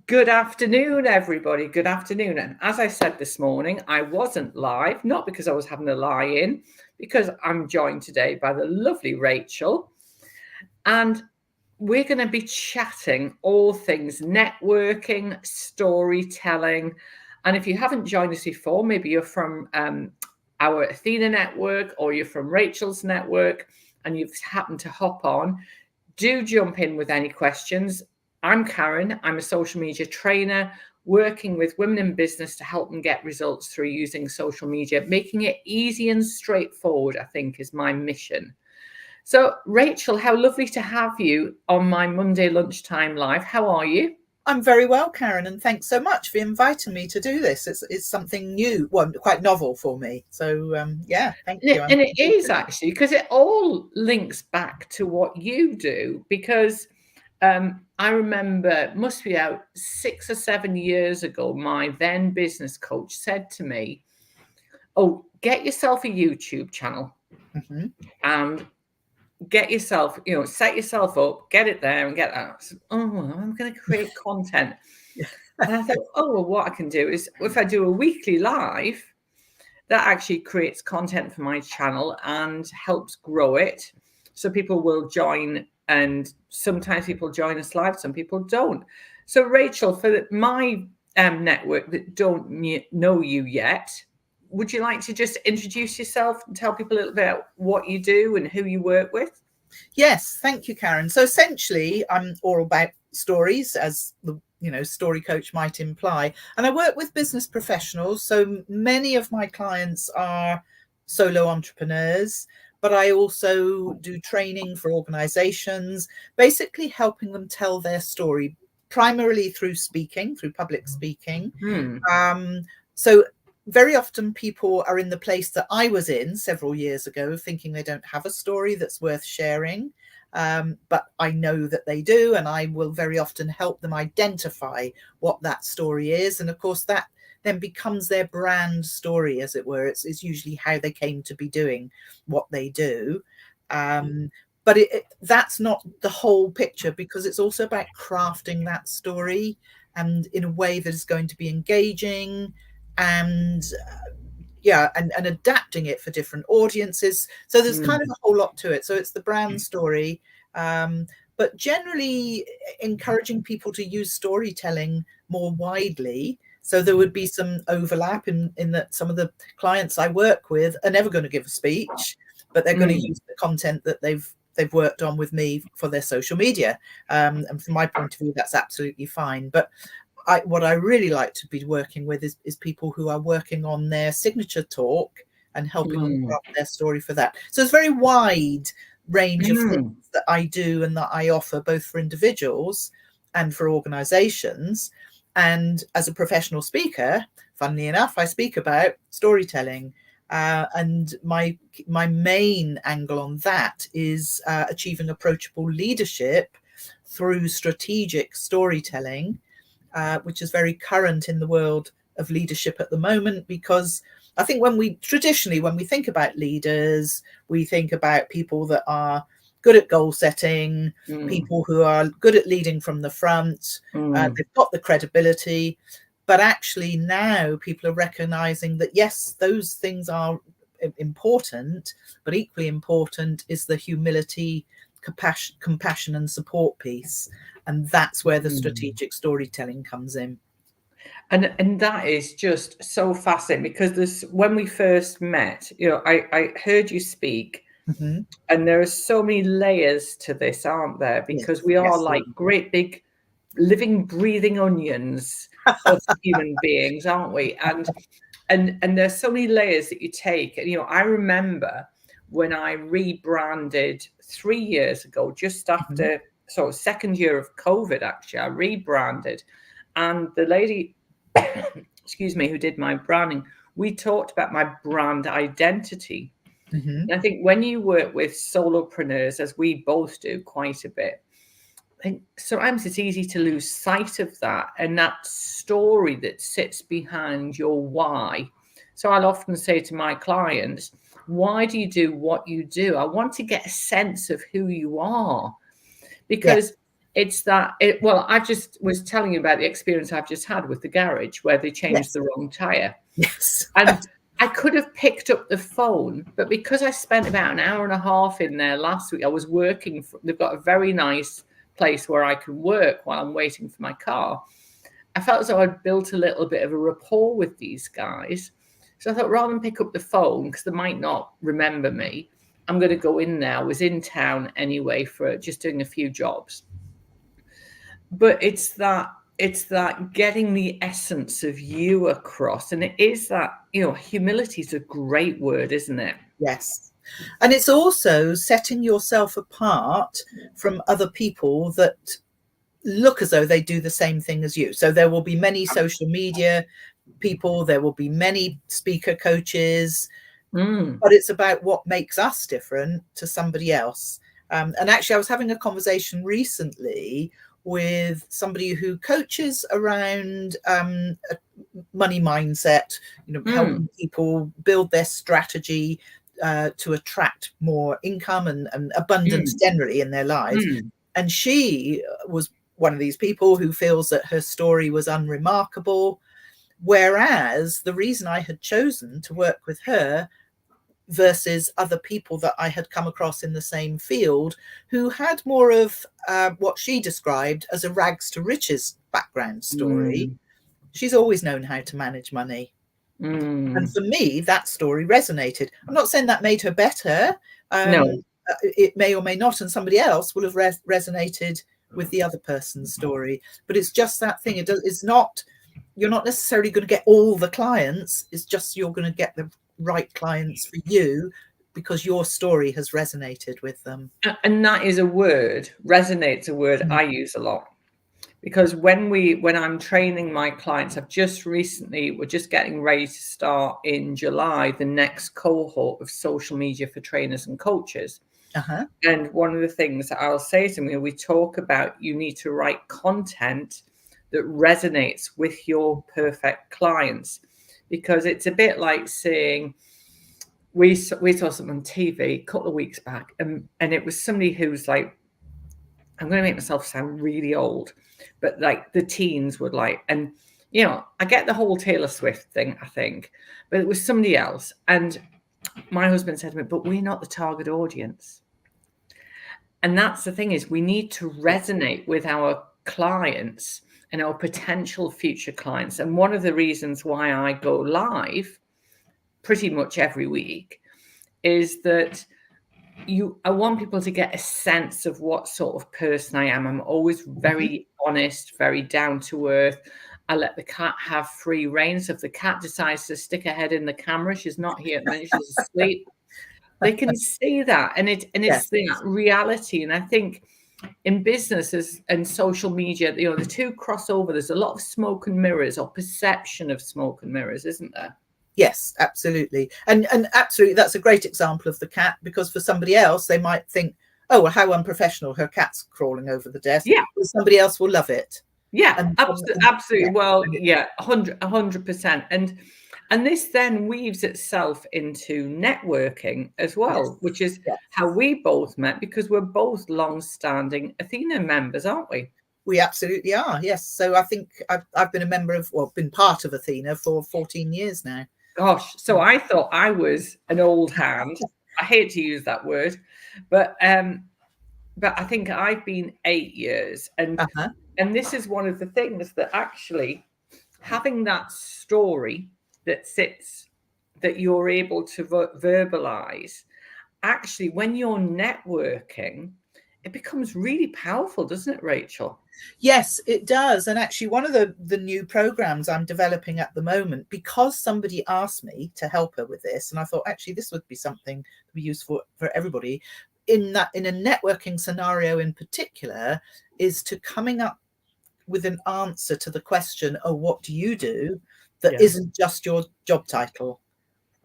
Good afternoon, everybody. Good afternoon. And as I said this morning, I wasn't live, not because I was having a lie-in, because I'm joined today by the lovely Rachel. And we're going to be chatting all things networking, storytelling. And if you haven't joined us before, maybe you're from our Athena network or you're from Rachel's network and you've happened to hop on, do jump in with any questions. I'm Karen. I'm a social media trainer working with women in business to help them get results through using social media. Making it easy and straightforward, I think, is my mission. So, Rachel, how lovely to have you on my Monday lunchtime live. How are you? I'm very well, Karen, and thanks so much for inviting me to do this. It's something new, well, quite novel for me. So, thank you. And it is actually, because it all links back to what you do, because I remember, it must be out 6 or 7 years ago, my then business coach said to me, oh, get yourself a YouTube channel and get yourself, set yourself up, get it there and get that. Said, oh, I'm going to create content. And I thought, oh, well, what I can do is if I do a weekly live, that actually creates content for my channel and helps grow it. So people will join, and sometimes people join us live, some people don't. So Rachel, for my network that don't know you yet, would you like to just introduce yourself and tell people a little bit about what you do and who you work with? Yes, thank you, Karen. So essentially, I'm all about stories, as the story coach might imply. And I work with business professionals. So many of my clients are solo entrepreneurs, but I also do training for organizations, basically helping them tell their story, primarily through speaking, through public speaking. So very often people are in the place that I was in several years ago, thinking they don't have a story that's worth sharing. But I know that they do, and I will very often help them identify what that story is. And of course, that then becomes their brand story, as it were. It's usually how they came to be doing what they do. But that's not the whole picture, because it's also about crafting that story and in a way that is going to be engaging and adapting it for different audiences. So there's kind of a whole lot to it. So it's the brand story, but generally encouraging people to use storytelling more widely. So there would be some overlap in that some of the clients I work with are never going to give a speech, but they're going to use the content that they've worked on with me for their social media. And from my point of view, that's absolutely fine. But what I really like to be working with is people who are working on their signature talk and helping them craft their story for that. So it's a very wide range of things that I do and that I offer, both for individuals and for organizations. And as a professional speaker, funnily enough, I speak about storytelling. And my main angle on that is achieving approachable leadership through strategic storytelling, which is very current in the world of leadership at the moment, because I think when we think about leaders, we think about people that are good at goal setting, people who are good at leading from the front, they've got the credibility. But actually now people are recognizing that, yes, those things are important, but equally important is the humility, compassion and support piece. And that's where the strategic storytelling comes in. And that is just so fascinating, because when we first met, I heard you speak, and there are so many layers to this, aren't there? Because we are like great big living, breathing onions of human beings, aren't we? And there's so many layers that you take. And I remember when I rebranded 3 years ago, just after second year of COVID, actually, I rebranded, and the lady, excuse me, who did my branding, we talked about my brand identity. And I think when you work with solopreneurs, as we both do quite a bit, and sometimes it's easy to lose sight of that and that story that sits behind your why. So I'll often say to my clients, why do you do what you do? I want to get a sense of who you are, because it's that well, I just was telling you about the experience I've just had with the garage where they changed the wrong tire. Yes. And I could have picked up the phone, but because I spent about an hour and a half in there last week, I was working they've got a very nice place where I can work while I'm waiting for my car. I felt as though I'd built a little bit of a rapport with these guys. So I thought, rather than pick up the phone, because they might not remember me, I'm going to go in there. I was in town anyway for just doing a few jobs. But it's that getting the essence of you across. And it is that, humility is a great word, isn't it? Yes. And it's also setting yourself apart from other people that look as though they do the same thing as you. So there will be many social media people, there will be many speaker coaches, but it's about what makes us different to somebody else. And actually, I was having a conversation recently with somebody who coaches around a money mindset, helping people build their strategy to attract more income and abundance generally in their lives. And she was one of these people who feels that her story was unremarkable, whereas the reason I had chosen to work with her versus other people that I had come across in the same field who had more of what she described as a rags to riches background story. She's always known how to manage money. And for me, that story resonated. I'm not saying that made her better. No. It may or may not, and somebody else will have resonated with the other person's story. But it's just that thing. It's not, you're not necessarily going to get all the clients. It's just you're going to get the right clients for you because your story has resonated with them. And that is a word, resonates a word I use a lot. Because when I'm training my clients, we're just getting ready to start in July, the next cohort of social media for trainers and coaches. And one of the things that I'll say to them, we talk about, you need to write content that resonates with your perfect clients, because it's a bit like saying, we saw something on TV a couple of weeks back, and it was somebody who's like, I'm going to make myself sound really old, but like the teens would like, and I get the whole Taylor Swift thing, I think, but it was somebody else. And my husband said to me, but we're not the target audience. And that's the thing, is we need to resonate with our clients and our potential future clients. And one of the reasons why I go live pretty much every week is that I want people to get a sense of what sort of person I am. I'm always very honest, very down to earth. I let the cat have free rein. So if the cat decides to stick her head in the camera, she's not here at the minute, she's asleep. They can see that, and it's that reality. And I think in businesses and social media, the two cross over. There's a lot of smoke and mirrors, or perception of smoke and mirrors, isn't there? Yes, absolutely. And absolutely, that's a great example of the cat, because for somebody else, they might think, oh, well, how unprofessional, her cat's crawling over the desk. Yeah. But somebody else will love it. Yeah, absolutely. Well, yeah, 100%. And this then weaves itself into networking as well, which is how we both met, because we're both long-standing Athena members, aren't we? We absolutely are, yes. So I think I've been a member of, been part of Athena for 14 years now. Gosh, so I thought I was an old hand. I hate to use that word, but I think I've been 8 years, and this is one of the things that actually having that story that you're able to verbalize, actually, when you're networking, it becomes really powerful, doesn't it, Rachel? Yes, it does. And actually, one of the new programs I'm developing at the moment, because somebody asked me to help her with this, and I thought, actually, this would be something that would be useful for everybody, in a networking scenario in particular, is to coming up with an answer to the question, oh, what do you do, that isn't just your job title.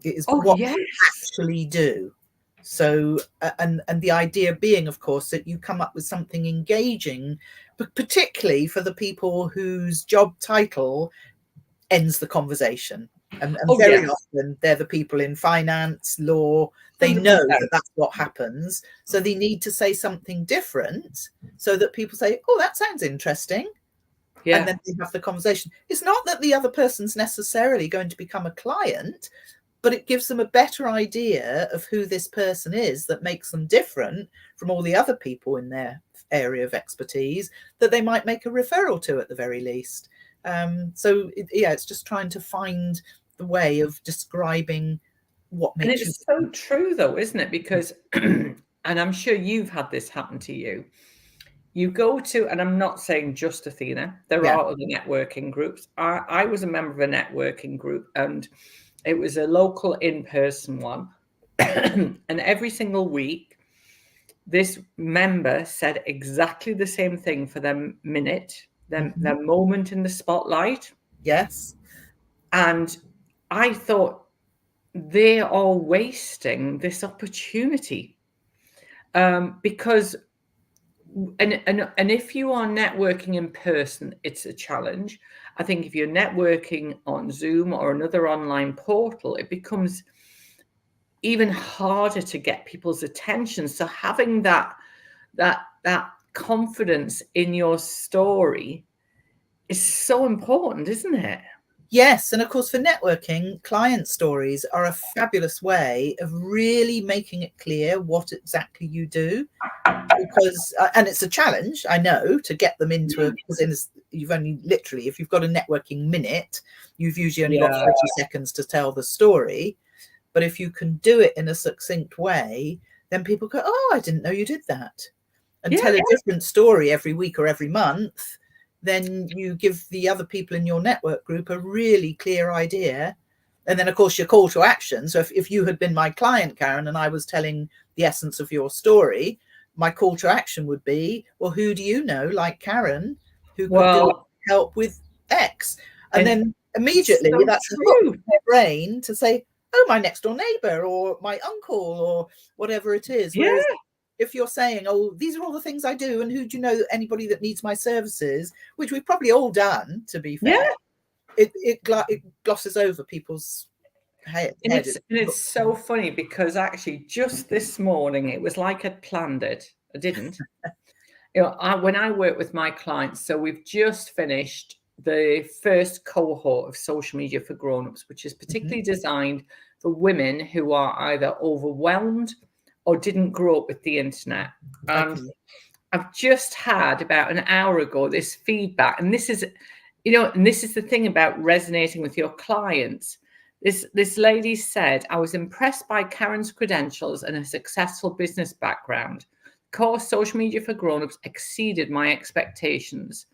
It is what you actually do. So, and the idea being, of course, that you come up with something engaging, but particularly for the people whose job title ends the conversation. And Oh, very yes. often they're the people in finance, law, they 100%. know that that's what happens. So they need to say something different so that people say, oh, that sounds interesting. Yeah. And then they have the conversation. It's not that the other person's necessarily going to become a client, but it gives them a better idea of who this person is that makes them different from all the other people in their area of expertise that they might make a referral to at the very least. It's just trying to find the way of describing what makes you. And it's so true, though, isn't it? Because, and I'm sure you've had this happen to you. You go to, and I'm not saying just Athena, there are other networking groups. I was a member of a networking group, and it was a local in-person one. And every single week, this member said exactly the same thing for their minute, their moment in the spotlight. Yes. And I thought, they are wasting this opportunity, because and if you are networking in person, it's a challenge. I think if you're networking on Zoom or another online portal, it becomes even harder to get people's attention. So having that confidence in your story is so important, isn't it? Yes, and of course for networking, client stories are a fabulous way of really making it clear what exactly you do, because and it's a challenge, I know, to get them into because you've only literally, if you've got a networking minute, you've usually only got 30 seconds to tell the story. But if you can do it in a succinct way, then people go, oh, I didn't know you did that, and tell a different story every week or every month. Then you give the other people in your network group a really clear idea. And then, of course, your call to action. So if you had been my client, Karen, and I was telling the essence of your story, my call to action would be, well, who do you know, like Karen, who could help with X? And then immediately that's a hook in their brain to say, oh, my next door neighbor or my uncle or whatever it is. Whereas if you're saying, oh, these are all the things I do, and who do you know, anybody that needs my services, which we've probably all done, to be fair, it glosses over people's head. And it's so funny because actually just this morning, it was like I'd planned it. I didn't. When I work with my clients, so we've just finished the first cohort of social media for grown-ups, which is particularly designed for women who are either overwhelmed or didn't grow up with the internet. And I've just had about an hour ago this feedback, and this is, and this is the thing about resonating with your clients. This lady said, I was impressed by Karen's credentials and a successful business background. Course Social Media for Grown-ups exceeded my expectations.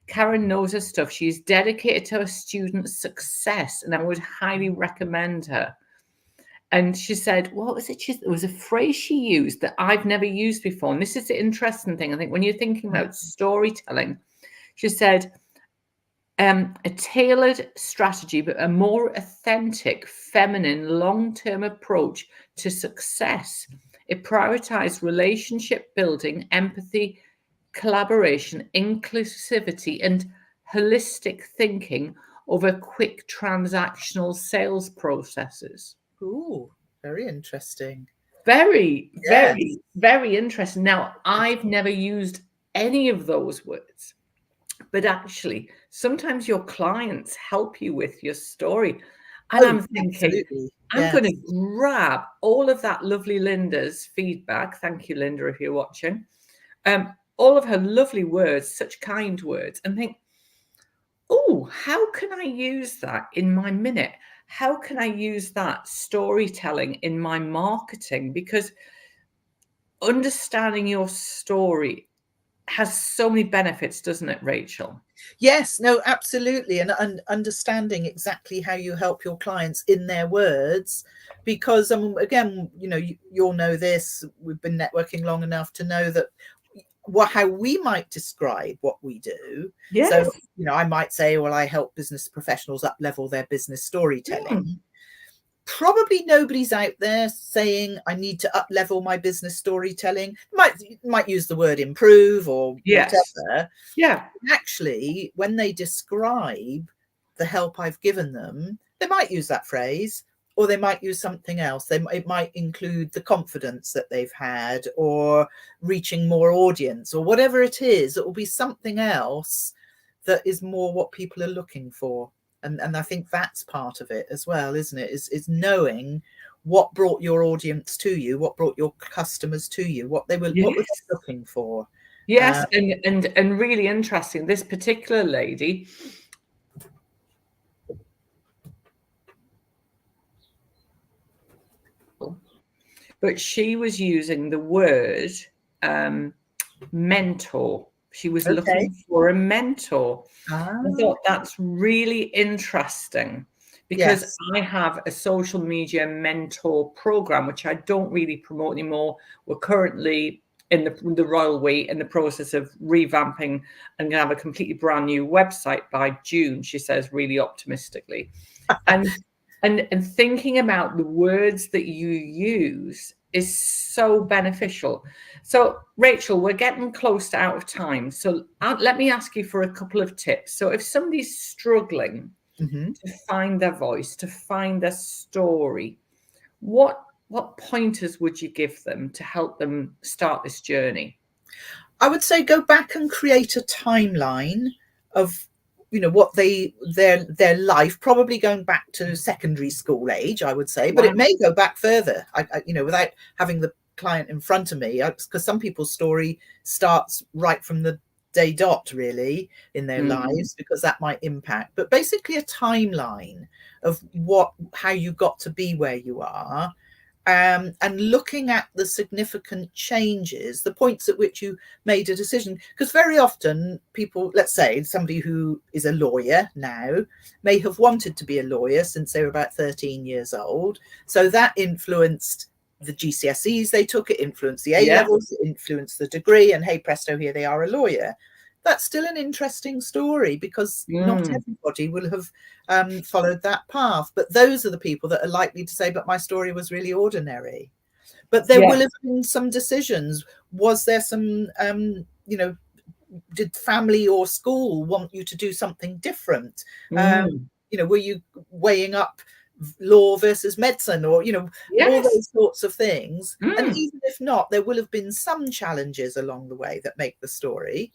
Karen knows her stuff. She's dedicated to her students' success, and I would highly recommend her. And she said, what was it? There was a phrase she used that I've never used before. And this is the interesting thing. I think when you're thinking about storytelling, she said, a tailored strategy, but a more authentic, feminine, long-term approach to success. It prioritized relationship building, empathy, collaboration, inclusivity, and holistic thinking over quick transactional sales processes. Ooh, very interesting. Very, very, very interesting. Now, I've never used any of those words, but actually, sometimes your clients help you with your story. And I'm thinking, I'm going to grab all of that lovely Linda's feedback. Thank you, Linda, if you're watching. All of her lovely words, such kind words, and think, oh, how can I use that in my minute? How can I use that storytelling in my marketing? Because understanding your story has so many benefits, doesn't it, Rachel? Yes, no, absolutely. And understanding exactly how you help your clients in their words, because again, you'll know this, we've been networking long enough to know that how we might describe what we do. So, I might say, well, I help business professionals up level their business storytelling. Probably nobody's out there saying I need to up level my business storytelling. Might use the word improve or whatever. Yeah. Actually, when they describe the help I've given them, they might use that phrase, or they might use something else. It might include the confidence that they've had, or reaching more audience, or whatever it is. It will be something else that is more what people are looking for. And I think that's part of it as well, isn't it? Is knowing what brought your audience to you, what brought your customers to you, what were they looking for. Yes, and really interesting. This particular lady, but she was using the word mentor. She was looking for a mentor. I thought that's really interesting, because I have a social media mentor program, which I don't really promote anymore. We're currently in the royal way in the process of revamping and going to have a completely brand new website by June, she says, really optimistically. And thinking about the words that you use is so beneficial. So, Rachel, we're getting close to out of time. So let me ask you for a couple of tips. So if somebody's struggling to find their voice, to find their story, what pointers would you give them to help them start this journey? I would say go back and create a timeline of, what their life, probably going back to secondary school age, I would say, but it may go back further. Without having the client in front of me, because some people's story starts right from the day dot, really, in their lives, because that might impact. But basically a timeline of how you got to be where you are. And looking at the significant changes, the points at which you made a decision. Because very often people, let's say somebody who is a lawyer now, may have wanted to be a lawyer since they were about 13 years old. So that influenced the GCSEs they took, it influenced the A-levels, it influenced the degree, and hey presto, here they are, a lawyer. That's still an interesting story, because not everybody will have followed that path. But those are the people that are likely to say, but my story was really ordinary. But there will have been some decisions. Was there some, did family or school want you to do something different? Were you weighing up law versus medicine, or all those sorts of things? And even if not, there will have been some challenges along the way that make the story.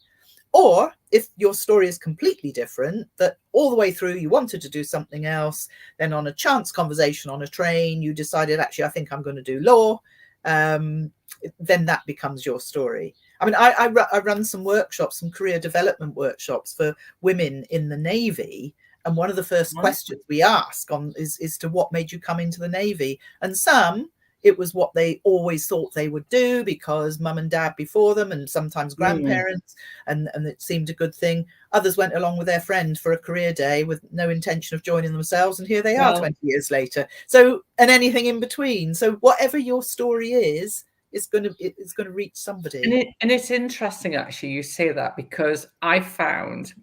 Or if your story is completely different, that all the way through you wanted to do something else, then on a chance conversation on a train, you decided, actually, I think I'm going to do law, then that becomes your story. I mean, I run some workshops, some career development workshops for women in the Navy. And one of the first questions we ask is to what made you come into the Navy? And some, it was what they always thought they would do because mum and dad before them, and sometimes grandparents, and it seemed a good thing. Others went along with their friend for a career day with no intention of joining themselves, and here they are 20 years later. So, and anything in between. So whatever your story is, it's going to reach somebody. And it's interesting, actually, you say that, because I found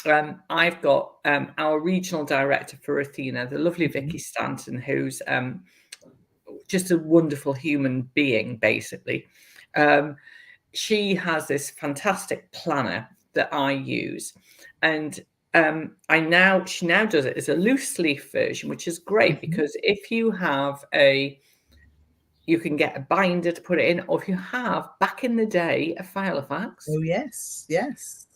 I've got our regional director for Athena, the lovely Vicky Stanton, who's just a wonderful human being, basically. She has this fantastic planner that I use, and she now does it as a loose leaf version, which is great, because if you have you can get a binder to put it in, or if you have, back in the day, a Filofax. Oh yes.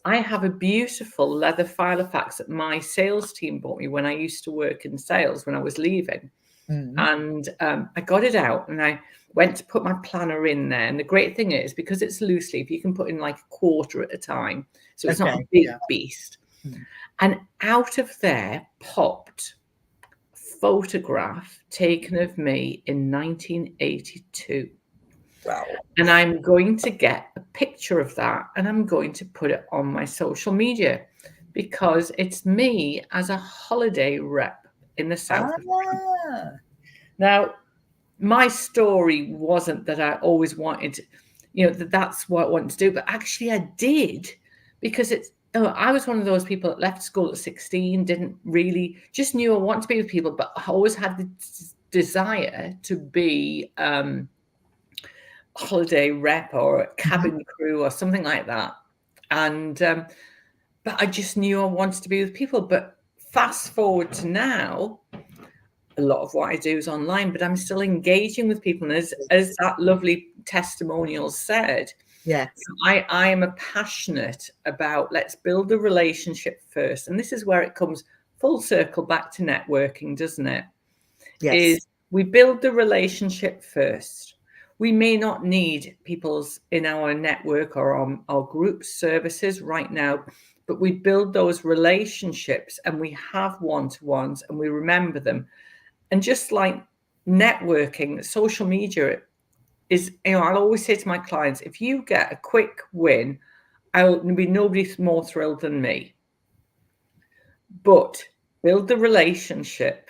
I have a beautiful leather Filofax that my sales team bought me when I used to work in sales, when I was leaving. And I got it out and I went to put my planner in there. And the great thing is, because it's loose leaf, you can put in like a quarter at a time. So it's not a big beast. And out of there popped a photograph taken of me in 1982. Wow. And I'm going to get a picture of that and I'm going to put it on my social media, because it's me as a holiday rep in the south of France. Now, my story wasn't that I always wanted, that's what I wanted to do, but actually I did, because I was one of those people that left school at 16, didn't really, just knew I wanted to be with people, but I always had the desire to be holiday rep or a cabin crew or something like that. And but I just knew I wanted to be with people. But fast forward to now, a lot of what I do is online, but I'm still engaging with people. And as that lovely testimonial said, yes, I am a passionate about let's build a relationship first. And this is where it comes full circle back to networking, doesn't it? Yes. Is we build the relationship first. We may not need people's in our network or on our group services right now, but we build those relationships and we have one-to-ones and we remember them. And just like networking, social media is, I'll always say to my clients, if you get a quick win, I'll be nobody's more thrilled than me. But build the relationship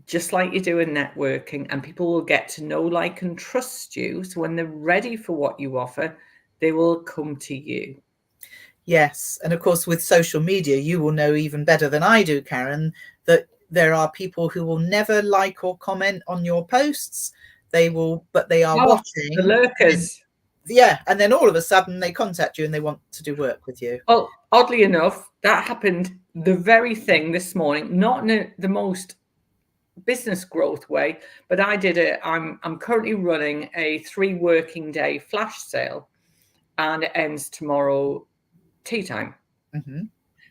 just like you do in networking, and people will get to know, like, and trust you. So when they're ready for what you offer, they will come to you. Yes. And of course, with social media, you will know even better than I do, Karen, that there are people who will never like or comment on your posts. They will, but they are watching. The lurkers. And then all of a sudden they contact you and they want to do work with you. Well, oddly enough, that happened the very thing this morning, not in the most business growth way, but I did it. I'm currently running a 3 working day flash sale, and it ends tomorrow tea time. Mm-hmm.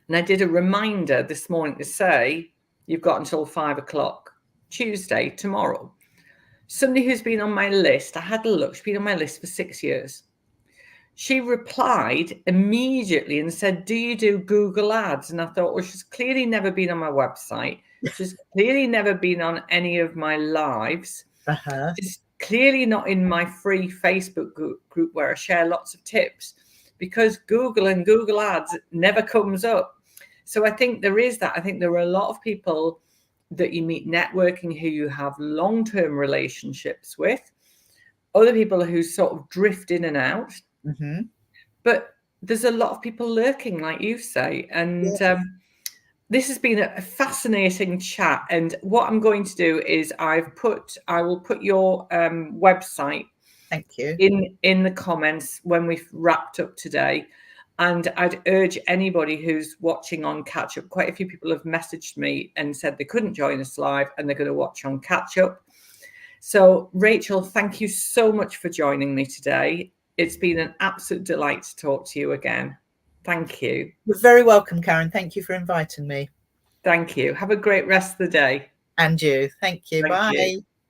And I did a reminder this morning to say you've got until 5 o'clock Tuesday, tomorrow. Somebody who's been on my list, I had a look, she's been on my list for 6 years. She replied immediately and said, do you do Google ads? And I thought, well, she's clearly never been on my website. She's clearly never been on any of my lives. She's clearly not in my free Facebook group where I share lots of tips, because Google and Google ads never comes up. So I think there is that. I think there are a lot of people that you meet networking who you have long-term relationships with, other people who sort of drift in and out. Mm-hmm. But there's a lot of people lurking, like you say. And this has been a fascinating chat. And what I'm going to do is I will put your website Thank you. in the comments when we've wrapped up today. And I'd urge anybody who's watching on Catch Up, quite a few people have messaged me and said they couldn't join us live and they're going to watch on Catch Up. So, Rachel, thank you so much for joining me today. It's been an absolute delight to talk to you again. Thank you. You're very welcome, Karen. Thank you for inviting me. Thank you. Have a great rest of the day. And you. Thank you. Bye.